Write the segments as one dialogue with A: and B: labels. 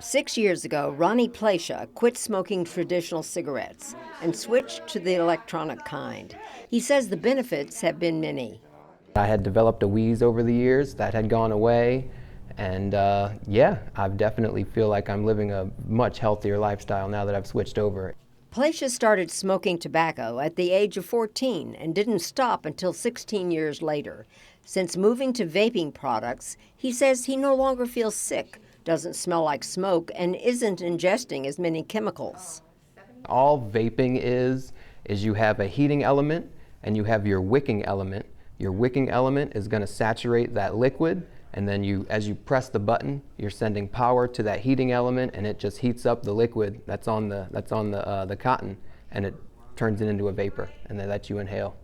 A: 6 years ago, Ronnie Plaiscia quit smoking traditional cigarettes and switched to the electronic kind. He says the benefits have been many.
B: I had developed a wheeze over the years that had gone away, and I definitely feel like I'm living a much healthier lifestyle now that I've switched over.
A: Plaiscia started smoking tobacco at the age of 14 and didn't stop until 16 years later. Since moving to vaping products, he says he no longer feels sick, doesn't smell like smoke, and isn't ingesting as many chemicals.
B: All vaping is you have a heating element and you have your wicking element. Your wicking element is going to saturate that liquid, and then as you press the button, you're sending power to that heating element, and it just heats up the liquid that's on the cotton, and it turns it into a vapor, and then lets you inhale.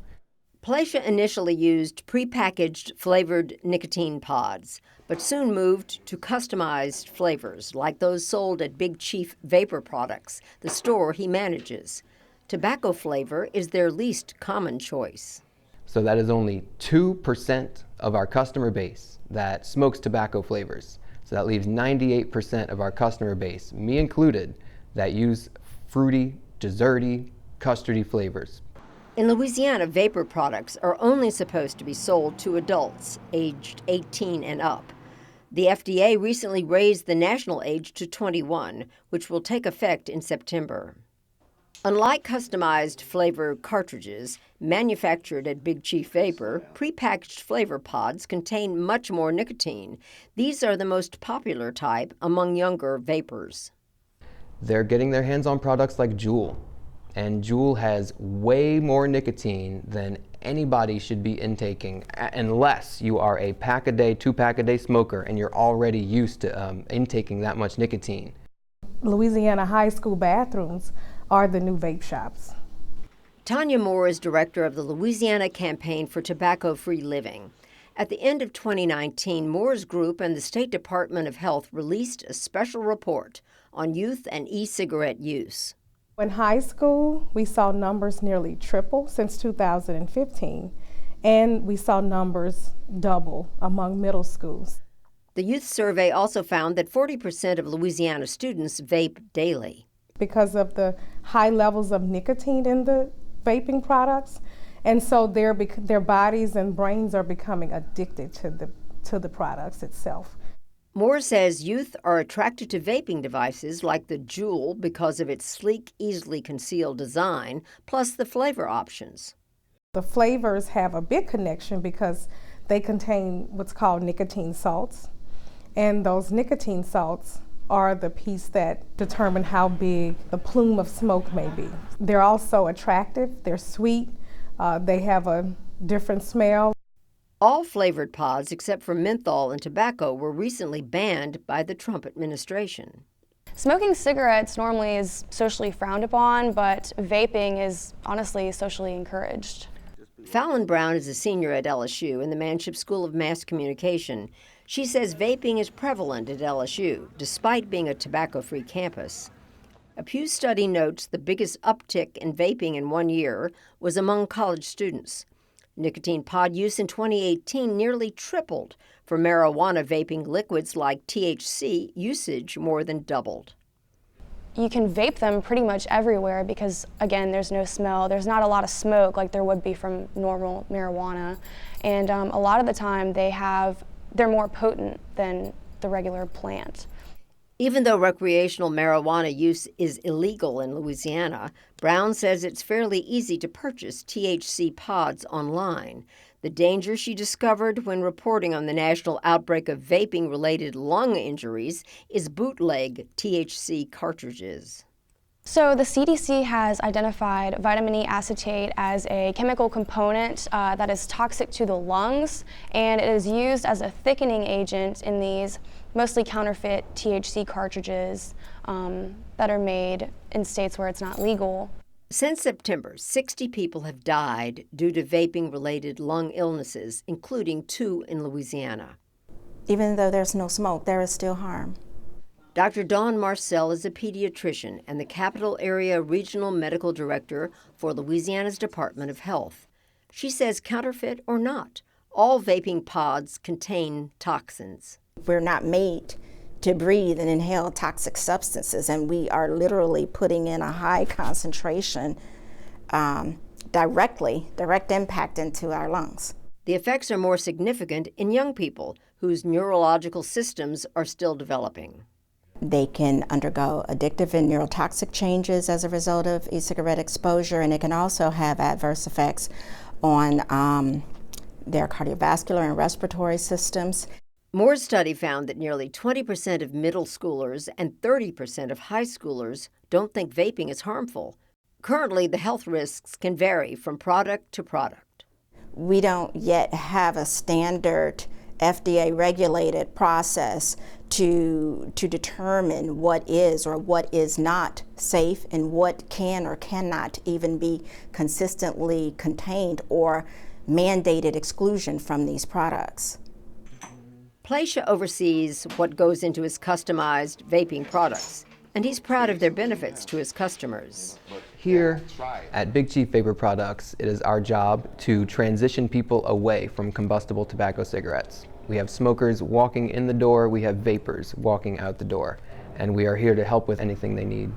A: Plaiscia initially used prepackaged flavored nicotine pods, but soon moved to customized flavors like those sold at Big Chief Vapor Products, the store he manages. Tobacco flavor is their least common choice.
B: So that is only 2% of our customer base that smokes tobacco flavors. So that leaves 98% of our customer base, me included, that use fruity, desserty, custardy flavors.
A: In Louisiana, vapor products are only supposed to be sold to adults aged 18 and up. The FDA recently raised the national age to 21, which will take effect in September. Unlike customized flavor cartridges manufactured at Big Chief Vapor, prepackaged flavor pods contain much more nicotine. These are the most popular type among younger vapors.
B: They're getting their hands on products like Juul, and Juul has way more nicotine than anybody should be intaking unless you are a pack-a-day, 2-pack-a-day smoker and you're already used to intaking that much nicotine.
C: Louisiana high school bathrooms are the new vape shops.
A: Tonia Moore is director of the Louisiana Campaign for Tobacco-Free Living. At the end of 2019, Moore's group and the State Department of Health released a special report on youth and e-cigarette use.
C: In high school, we saw numbers nearly triple since 2015, and we saw numbers double among middle schools.
A: The youth survey also found that 40% of Louisiana students vape daily.
C: Because of the high levels of nicotine in the vaping products, and so their bodies and brains are becoming addicted to the products itself.
A: Moore says youth are attracted to vaping devices like the Juul because of its sleek, easily concealed design, plus the flavor options.
C: The flavors have a big connection because they contain what's called nicotine salts, and those nicotine salts are the piece that determine how big the plume of smoke may be. They're also attractive, they're sweet, they have a different smell.
A: All flavored pods except for menthol and tobacco were recently banned by the Trump administration.
D: Smoking cigarettes normally is socially frowned upon, but vaping is honestly socially encouraged.
A: Falon Brown is a senior at LSU in the Manship School of Mass Communication. She says vaping is prevalent at LSU, despite being a tobacco-free campus. A Pew study notes the biggest uptick in vaping in 1 year was among college students. Nicotine pod use in 2018 nearly tripled. For marijuana vaping liquids like THC, usage more than doubled.
D: You can vape them pretty much everywhere because, again, there's no smell. There's not a lot of smoke like there would be from normal marijuana. And a lot of the time they're more potent than the regular plant.
A: Even though recreational marijuana use is illegal in Louisiana, Brown says it's fairly easy to purchase THC pods online. The danger she discovered when reporting on the national outbreak of vaping-related lung injuries is bootleg THC cartridges.
D: So the CDC has identified vitamin E acetate as a chemical component that is toxic to the lungs, and it is used as a thickening agent in these mostly counterfeit THC cartridges that are made in states where it's not legal.
A: Since September, 60 people have died due to vaping-related lung illnesses, including 2 in Louisiana.
E: Even though there's no smoke, there is still harm.
A: Dr. Dawn Marcelle is a pediatrician and the Capital Area Regional Medical Director for Louisiana's Department of Health. She says counterfeit or not, all vaping pods contain toxins.
E: We're not made to breathe and inhale toxic substances, and we are literally putting in a high concentration direct impact into our lungs.
A: The effects are more significant in young people whose neurological systems are still developing.
E: They can undergo addictive and neurotoxic changes as a result of e-cigarette exposure, and it can also have adverse effects on their cardiovascular and respiratory systems.
A: Moore's study found that nearly 20% of middle schoolers and 30% of high schoolers don't think vaping is harmful. Currently, the health risks can vary from product to product.
E: We don't yet have a standard FDA-regulated process to determine what is or what is not safe and what can or cannot even be consistently contained or mandated exclusion from these products.
A: Plaiscia oversees what goes into his customized vaping products, and he's proud of their benefits to his customers.
B: Here at Big Chief Vapor Products, it is our job to transition people away from combustible tobacco cigarettes. We have smokers walking in the door, we have vapors walking out the door, and we are here to help with anything they need.